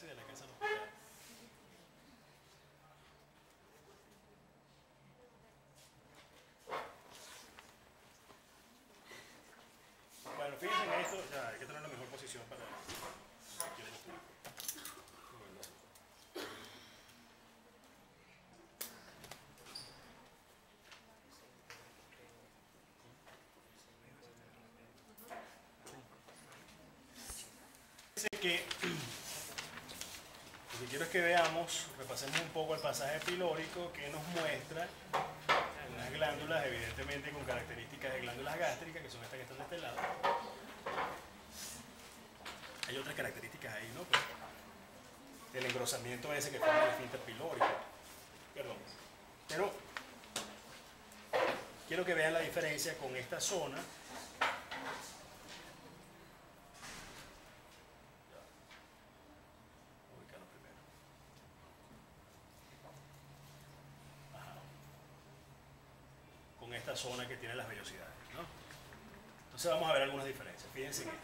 y de la casa al hospital. Bueno, fíjense en esto, ya hay que tener la mejor posición para quiero mostrar. Fíjense que lo que quiero es que veamos, repasemos un poco el pasaje pilórico que nos muestra unas glándulas, evidentemente con características de glándulas gástricas, que son estas que están de este lado. Hay otras características ahí, ¿no? Pero el engrosamiento ese que forma el esfínter pilórico. Perdón. Pero quiero que vean la diferencia con esta zona. Ubicarlo primero. Ajá. Con esta zona que tiene las vellosidades, ¿no? Entonces vamos a ver algunas diferencias. Fíjense en esto.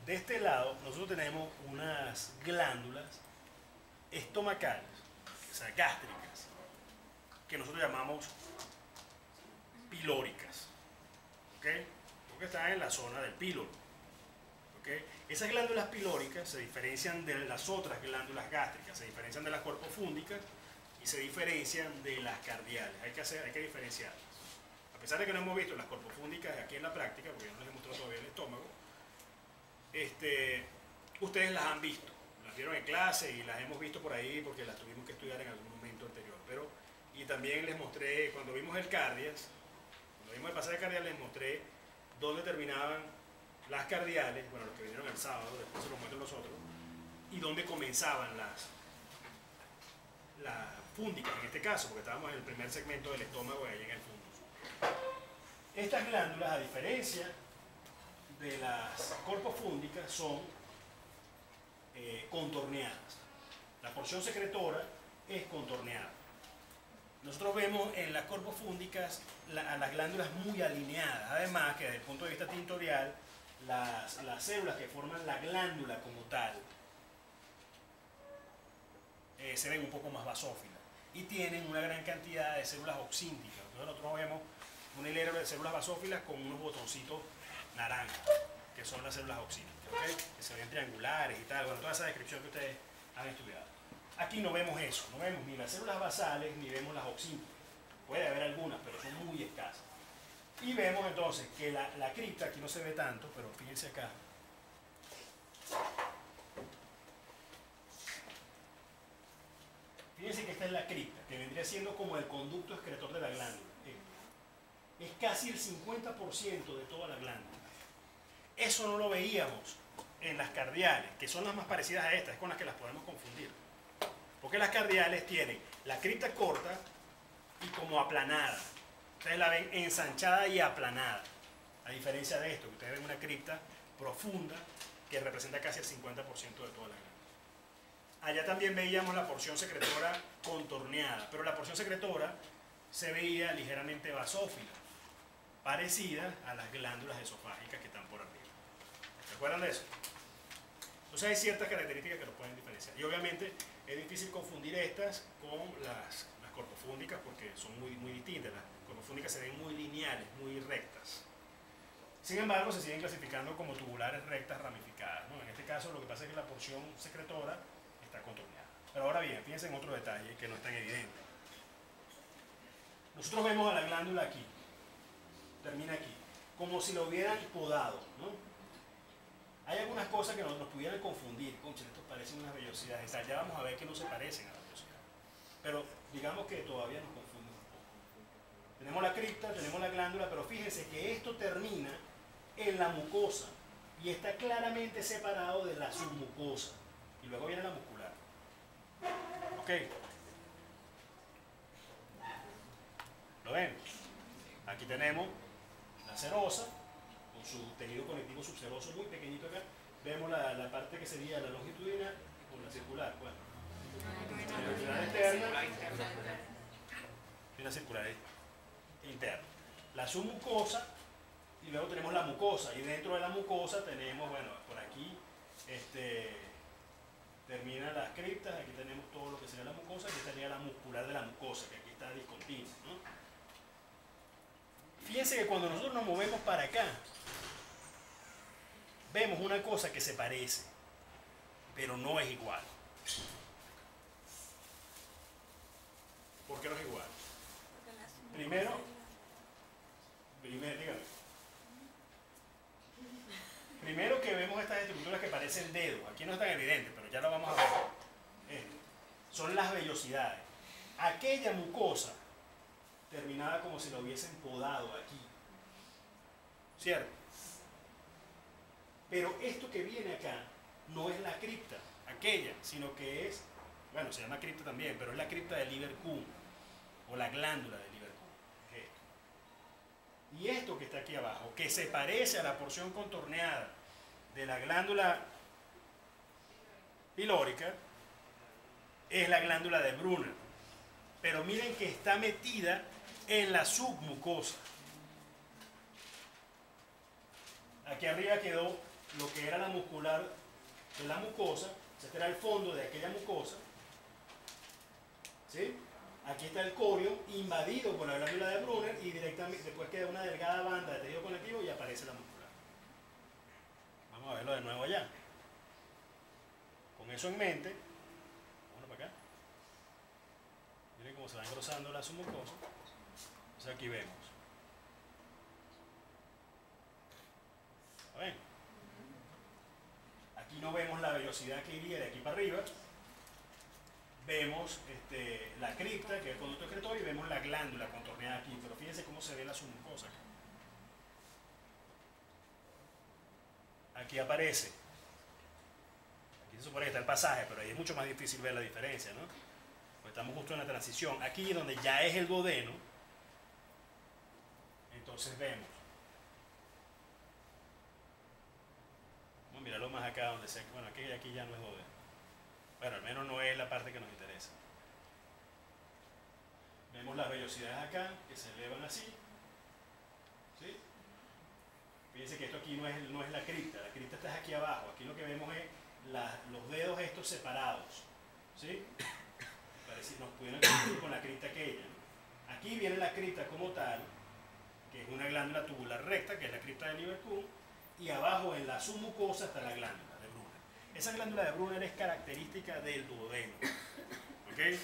De este lado nosotros tenemos unas glándulas estomacales, o sea, gástricas, que nosotros llamamos pilóricas, ¿ok? Porque están en la zona del píloro, ¿ok? Esas glándulas pilóricas se diferencian de las otras glándulas gástricas, se diferencian de las corpofúndicas y se diferencian de las cardiales. Hay que diferenciarlas. A pesar de que no hemos visto las corpofúndicas aquí en la práctica, porque yo no les he mostrado todavía el estómago, ustedes las han visto, las vieron en clase y las hemos visto por ahí porque las tuvimos que estudiar en algún momento anterior. Y también les mostré, cuando vimos el cardias, cuando vimos el pasaje cardial, les mostré dónde terminaban las cardiales, bueno, los que vinieron el sábado, después se los muestro los otros, y dónde comenzaban las fúndicas en este caso, porque estábamos en el primer segmento del estómago ahí en el fundus. Estas glándulas, a diferencia de las corpofúndicas, son contorneadas. La porción secretora es contorneada. Nosotros vemos en las corpofúndicas a las glándulas muy alineadas. Además que desde el punto de vista tintorial, las células que forman la glándula como tal se ven un poco más basófilas y tienen una gran cantidad de células oxínticas. Entonces nosotros vemos una hilera de células basófilas con unos botoncitos naranjas, que son las células oxínticas, ¿okay? Que se ven triangulares y tal, bueno, toda esa descripción que ustedes han estudiado. Aquí no vemos eso, no vemos ni las células basales ni vemos las oxínticas. Puede haber algunas, pero son muy escasas. Y vemos entonces que la cripta, aquí no se ve tanto, pero fíjense acá. Fíjense que esta es la cripta, que vendría siendo como el conducto excretor de la glándula. Es casi el 50% de toda la glándula. Eso no lo veíamos en las cardiales, que son las más parecidas a estas, es con las que las podemos confundir. Porque las cardiales tienen la cripta corta y como aplanada. Ustedes la ven ensanchada y aplanada. A diferencia de esto, que ustedes ven una cripta profunda que representa casi el 50% de toda la glándula. Allá también veíamos la porción secretora contorneada, pero la porción secretora se veía ligeramente basófila, parecida a las glándulas esofágicas que están por arriba. ¿Se acuerdan de eso? Entonces hay ciertas características que los pueden diferenciar. Y obviamente es difícil confundir estas con las corpofúndicas porque son muy distintas. Las corpofúndicas se ven muy lineales, muy rectas. Sin embargo, se siguen clasificando como tubulares rectas ramificadas, ¿no? En este caso lo que pasa es que la porción secretora está contorneada. Pero ahora bien, fíjense en otro detalle que no es tan evidente. Nosotros vemos a la glándula aquí, termina aquí, como si lo hubieran podado, ¿no? Hay algunas cosas que nos pudieran confundir. Concha, esto parecen unas vellosidades. O sea, ya vamos a ver que no se parecen a las vellosidades. Pero digamos que todavía nos confunden un poco. Tenemos la cripta, tenemos la glándula, pero fíjense que esto termina en la mucosa y está claramente separado de la submucosa. Y luego viene la muscular. ¿Ok? ¿Lo ven? Aquí tenemos la serosa, con su tejido conectivo subseroso muy pequeñito acá. Vemos la parte que sería la longitudinal con la circular. Bueno, la circular externa y la circular interna. La submucosa y luego tenemos la mucosa. Y dentro de la mucosa tenemos, bueno, por aquí, terminan las criptas, aquí tenemos todo lo que sería la mucosa, aquí estaría la muscular de la mucosa, que aquí está discontinua, ¿no? Fíjense que cuando nosotros nos movemos para acá, vemos una cosa que se parece, pero no es igual. ¿Por qué no es igual? Primero, dígame. Primero que vemos estas estructuras que parecen dedos, aquí no es tan evidente, pero ya lo vamos a ver. Son las vellosidades. Aquella mucosa terminada como si la hubiesen podado aquí, ¿cierto? Pero esto que viene acá no es la cripta, aquella, sino que es, bueno, se llama cripta también, pero es la cripta de Lieberkühn, o la glándula de Lieberkühn. Es esto. Y esto que está aquí abajo, que se parece a la porción contorneada de la glándula pilórica, es la glándula de Brunner. Pero miren que está metida en la submucosa. Aquí arriba quedó lo que era la muscular de la mucosa, este era el fondo de aquella mucosa, ¿sí? Aquí está el corium invadido por la glándula de Brunner y directamente después queda una delgada banda de tejido conectivo y aparece la muscular. Vamos a verlo de nuevo allá. Con eso en mente, vámonos para acá. Miren cómo se va engrosando la submucosa. Entonces aquí vemos. ¿Ven? Aquí no vemos la velocidad que iría de aquí para arriba. Vemos la cripta, que es el conducto excretorio, y vemos la glándula contorneada aquí. Pero fíjense cómo se ve la submucosa acá. Aquí aparece. Aquí se supone que está el pasaje, pero ahí es mucho más difícil ver la diferencia, ¿no? Pues estamos justo en la transición. Aquí donde ya es el duodeno, entonces vemos. Vamos a mirarlo más acá donde se... Bueno, aquí ya no es duodeno. Bueno, al menos no es la parte que nos interesa. Vemos las velocidades acá, que se elevan así. ¿Sí? Fíjense que esto aquí no es la cripta está aquí abajo. Aquí lo que vemos es los dedos estos separados. ¿Sí? Nos pudieron confundir con la cripta aquella, ¿no? Aquí viene la cripta como tal, que es una glándula tubular recta, que es la cripta de Lieberkühn, y abajo en la submucosa está la glándula de Brunner. Esa glándula de Brunner es característica del duodeno. ¿Ok?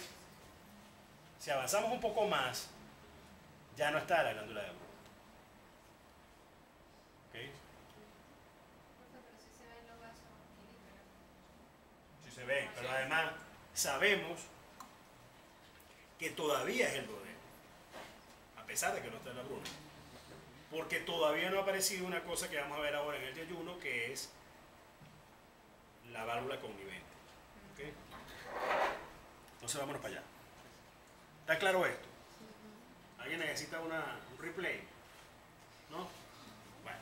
Si avanzamos un poco más, ya no está la glándula de Brunner. ¿Ok? Sí se ven, pero además sabemos que todavía es el duodeno, a pesar de que no está en la Brunner. Porque todavía no ha aparecido una cosa que vamos a ver ahora en el ayuno, que es la válvula connivente. ¿Okay? Entonces vámonos para allá. ¿Está claro esto? ¿Alguien necesita un replay? ¿No? Bueno.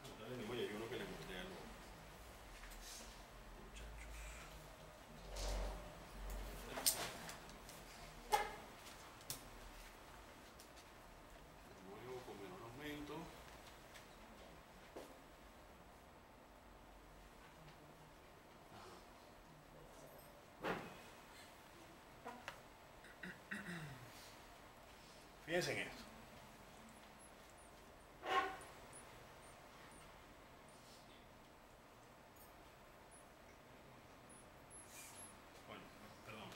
Entonces el mismo ayuno que les mostré a los muchachos. Luego con menor aumento. Fíjense en esto. Bueno, perdón.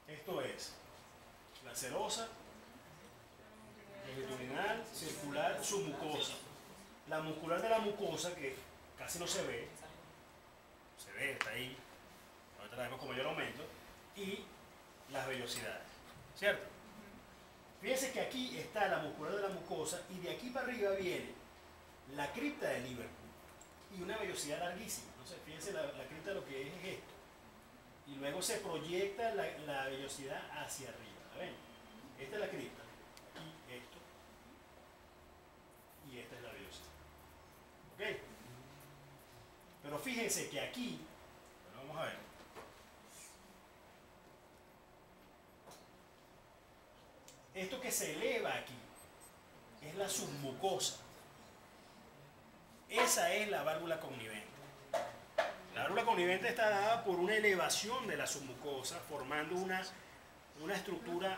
Esto es la serosa, longitudinal, circular, submucosa. La muscular de la mucosa, que casi no se ve, está ahí, ahorita la vemos como yo lo aumento, y las vellosidades, ¿cierto? Fíjense que aquí está la muscular de la mucosa y de aquí para arriba viene la cripta de Lieberkühn y una vellosidad larguísima. Entonces, fíjense la cripta lo que es esto. Y luego se proyecta la vellosidad hacia arriba. ¿Ven? Esta es la cripta. Aquí esto. Y esta es la vellosidad. fíjense que aquí, bueno, vamos a ver, esto que se eleva aquí es la submucosa. Esa es la válvula connivente. La válvula connivente está dada por una elevación de la submucosa, formando una estructura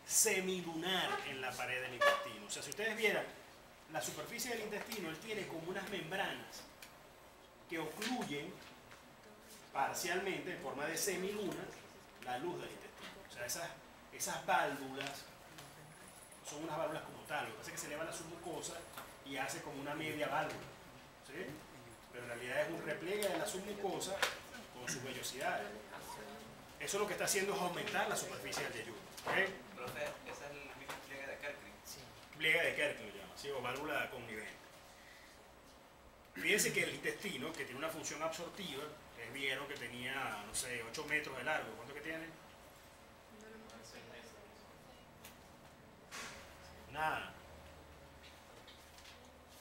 semilunar en la pared del intestino. O sea, si ustedes vieran la superficie del intestino, él tiene como unas membranas que ocluyen parcialmente, en forma de semiluna, la luz del intestino. O sea, esas válvulas son unas válvulas como tal. Lo que pasa es que se eleva la submucosa y hace como una media válvula, ¿sí? Pero en realidad es un repliegue de la submucosa con sus vellosidades. Eso lo que está haciendo es aumentar la superficie del yeyuno. ¿Okay? Profe, ese es el mismo pliegue de Kerkring. Sí. Pliegue de Kerkring lo llama, ¿sí? O válvula connivente. Fíjense que el intestino, que tiene una función absortiva, ustedes vieron que tenía, no sé, 8 metros de largo. ¿Cuánto que tiene? Nada.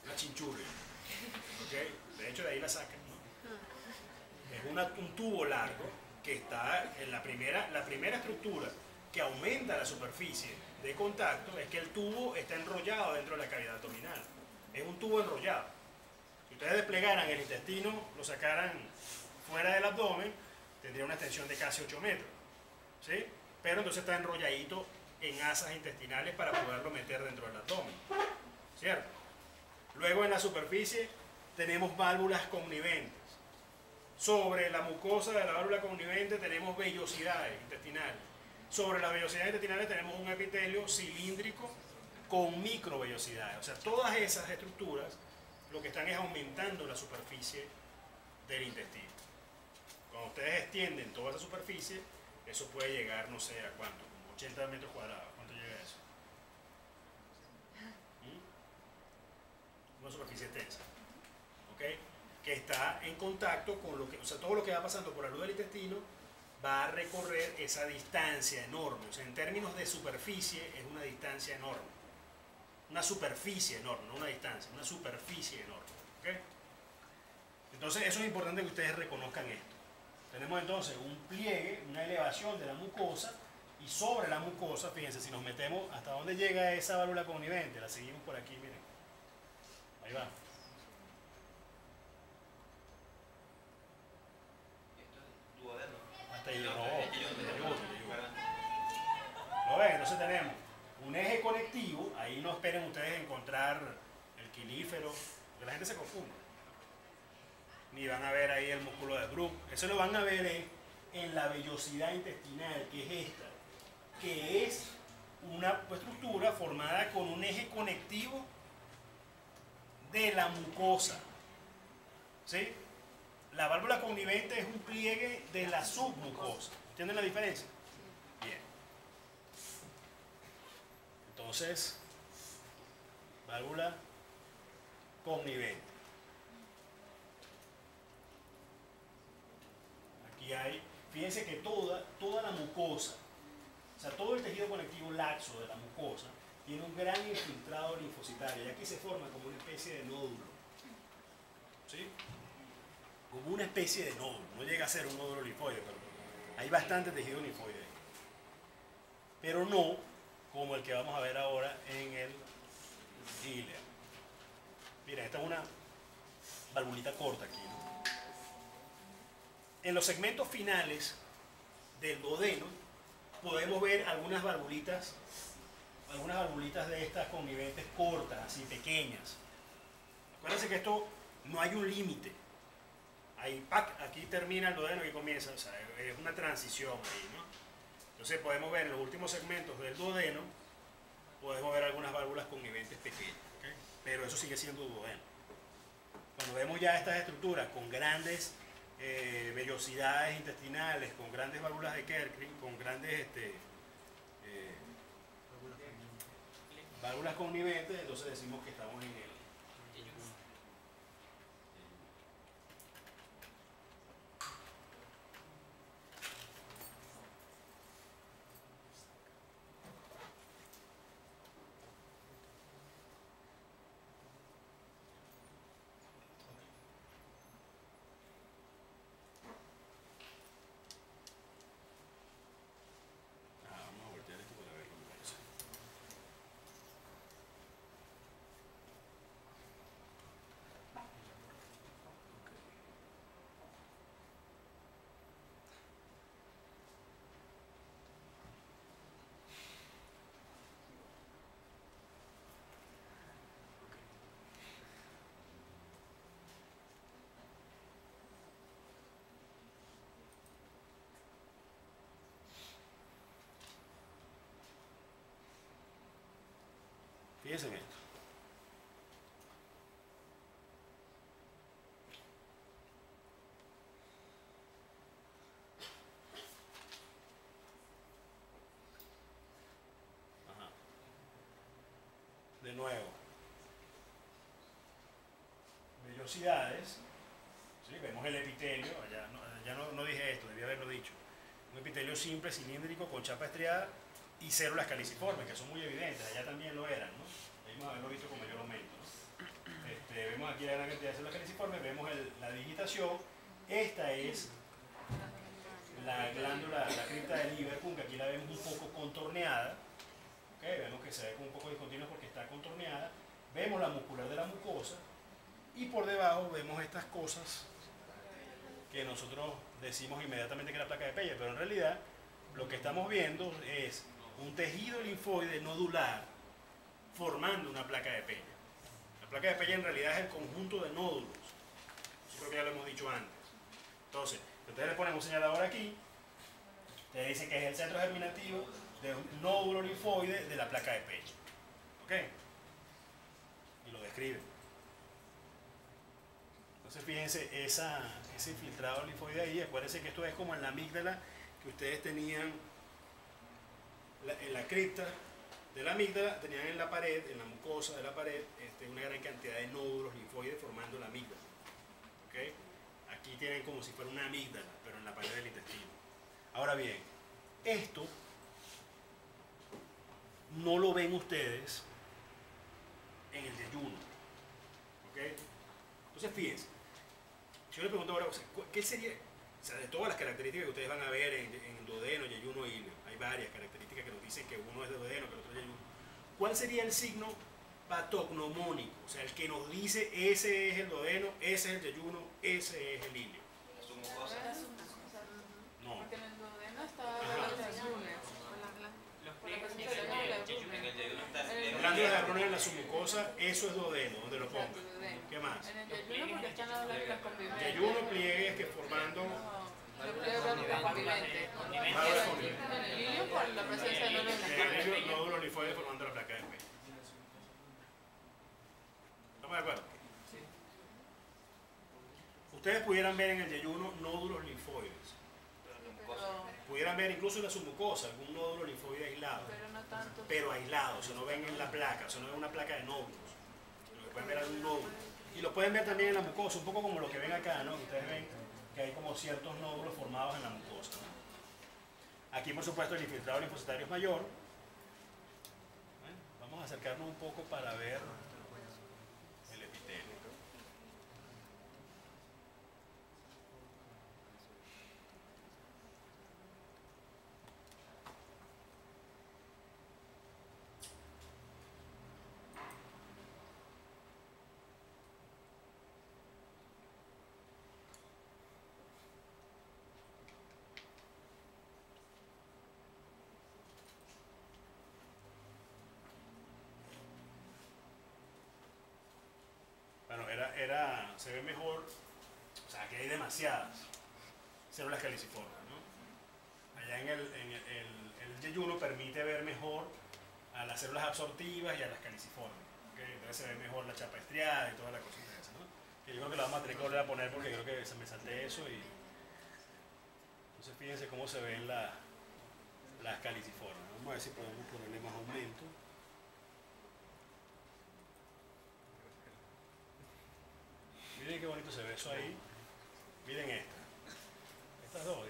Una chinchurria. ¿Okay? De hecho, de ahí la sacan, ¿no? Es un tubo largo que está en la primera estructura que aumenta la superficie de contacto es que el tubo está enrollado dentro de la cavidad abdominal. Es un tubo enrollado. Si ustedes desplegaran el intestino, lo sacaran fuera del abdomen, tendría una extensión de casi 8 metros. ¿Sí? Pero entonces está enrolladito en asas intestinales para poderlo meter dentro del abdomen. ¿Cierto? Luego en la superficie tenemos válvulas conniventes. Sobre la mucosa de la válvula connivente tenemos vellosidades intestinales. Sobre las vellosidades intestinales tenemos un epitelio cilíndrico con microvellosidades. O sea, todas esas estructuras lo que están es aumentando la superficie del intestino. Cuando ustedes extienden toda esa superficie, eso puede llegar, no sé, ¿a cuánto? Como 80 metros cuadrados. ¿Cuánto llega eso? Una superficie tensa. ¿Ok? Que está en contacto con lo que, o sea, todo lo que va pasando por la luz del intestino va a recorrer esa distancia enorme. O sea, en términos de superficie es una distancia enorme. Una superficie enorme, no una distancia, una superficie enorme. ¿Okay? Entonces, eso es importante que ustedes reconozcan esto. Tenemos entonces un pliegue, una elevación de la mucosa, y sobre la mucosa, fíjense, si nos metemos hasta dónde llega esa válvula connivente, la seguimos por aquí, miren. Ahí va. Hasta ahí, no, ¿lo ven? Entonces tenemos un eje conectivo, ahí no esperen ustedes encontrar el quilífero, porque la gente se confunde. Ni van a ver ahí el músculo de Brooke, eso lo van a ver en la vellosidad intestinal, que es esta, que es una estructura formada con un eje conectivo de la mucosa. ¿Sí? La válvula connivente es un pliegue de la submucosa. ¿Entienden la diferencia? Bien. Entonces, válvula connivente. Aquí hay, fíjense que toda la mucosa, o sea, todo el tejido conectivo laxo de la mucosa tiene un gran infiltrado linfocitario y aquí se forma como una especie de nódulo. ¿Sí? Como una especie de nódulo, no llega a ser un nódulo linfoide, pero hay bastante tejido linfoide. Pero no como el que vamos a ver ahora en el íleo. Miren, esta es una valvulita corta aquí, ¿no? En los segmentos finales del duodeno podemos ver algunas valvulitas de estas conniventes cortas, así pequeñas. Acuérdense que esto no hay un límite. Ahí, aquí termina el duodeno y comienza, o sea, es una transición ahí, ¿no? Entonces podemos ver en los últimos segmentos del duodeno, podemos ver algunas válvulas conniventes pequeñas, ¿okay? Pero eso sigue siendo duodeno. Cuando vemos ya estas estructuras con grandes vellosidades intestinales, con grandes válvulas de Kerkring, con grandes válvulas conniventes, entonces decimos que estamos en el Fíjense en esto. Ajá. De nuevo. Vellosidades. ¿Sí? Vemos el epitelio. Allá no dije esto, debí haberlo dicho. Un epitelio simple, cilíndrico, con chapa estriada y células caliciformes, que son muy evidentes. Allá también lo eran, ¿no? Debimos haberlo visto con mayor aumento, ¿no? Vemos aquí la gran cantidad de células caliciformes, vemos la digitación. Esta es la glándula, la cripta de Lieberkühn, que aquí la vemos un poco contorneada. ¿Okay? Vemos que se ve con un poco discontinua porque está contorneada. Vemos la muscular de la mucosa y por debajo vemos estas cosas que nosotros decimos inmediatamente que es la placa de Peyer, pero en realidad lo que estamos viendo es un tejido linfoide nodular formando una placa de Peyer. La placa de Peyer en realidad es el conjunto de nódulos. Yo creo que ya lo hemos dicho antes. Entonces, ustedes le ponen un señalador aquí, ustedes dicen que es el centro germinativo de un nódulo linfoide de la placa de Peyer. ¿Ok? Y lo describen. Entonces fíjense ese infiltrado linfoide ahí. Acuérdense que esto es como en la amígdala, que ustedes tenían en la cripta de la amígdala, tenían en la pared, en la mucosa de la pared, una gran cantidad de nódulos linfoides formando la amígdala. ¿Okay? Aquí tienen como si fuera una amígdala, pero en la pared del intestino. Ahora bien, esto no lo ven ustedes en el yeyuno. ¿Okay? Entonces fíjense, si yo le pregunto ahora, ¿qué sería? O sea, de todas las características que ustedes van a ver en duodeno, yeyuno y ilio, hay varias características que nos dicen que uno es de duodeno, que el otro es yeyuno. ¿Cuál sería el signo patognomónico? O sea, el que nos dice ese es el duodeno, ese es el yeyuno, ese es el ilio. La submucosa. No. Porque en el duodeno está Ajá. los ayunes. Los Por la pliegues presentación en de la el yeyuno está En el Glándulas de Arnold en la submucosa, eso es duodeno, donde lo pongan. ¿Qué más? En el yeyuno porque están las glándulas conviventes. Yeyuno, pliegues que formando No, los pliegues glándulas conviventes. válvulas conviventes. En el ilio por la presencia de nódulos en la El nódulo linfoide formando la placa de Peyer. ¿Estamos de acuerdo? Ustedes pudieran ver en el yeyuno nódulos linfoides. Pudieran ver incluso en la submucosa algún nódulo linfoide aislado. Pero no tanto. Pero aislado, o sea, no ven en la placa, o sea, no ven una placa de nódulos. Lo que pueden ver algún nódulo. Y lo pueden ver también en la mucosa, un poco como lo que ven acá, ¿no? Ustedes ven que hay como ciertos nódulos formados en la mucosa, ¿no? Aquí, por supuesto, el infiltrado linfocitario es mayor. Bueno, vamos a acercarnos un poco para ver el epitelio. Bueno, se ve mejor, o sea, que hay demasiadas células caliciformes, ¿no? Allá en el yeyuno permite ver mejor a las células absortivas y a las caliciformes, ¿okay? Entonces se ve mejor la chapa estriada y toda la cosita esa, ¿no? Que yo creo que la vamos a tener que volver a poner porque creo que se me salté eso y... Entonces fíjense cómo se ven las caliciformes. Vamos a ver si podemos ponerle más aumento. Miren qué bonito se ve eso ahí. Miren esta. Estas dos,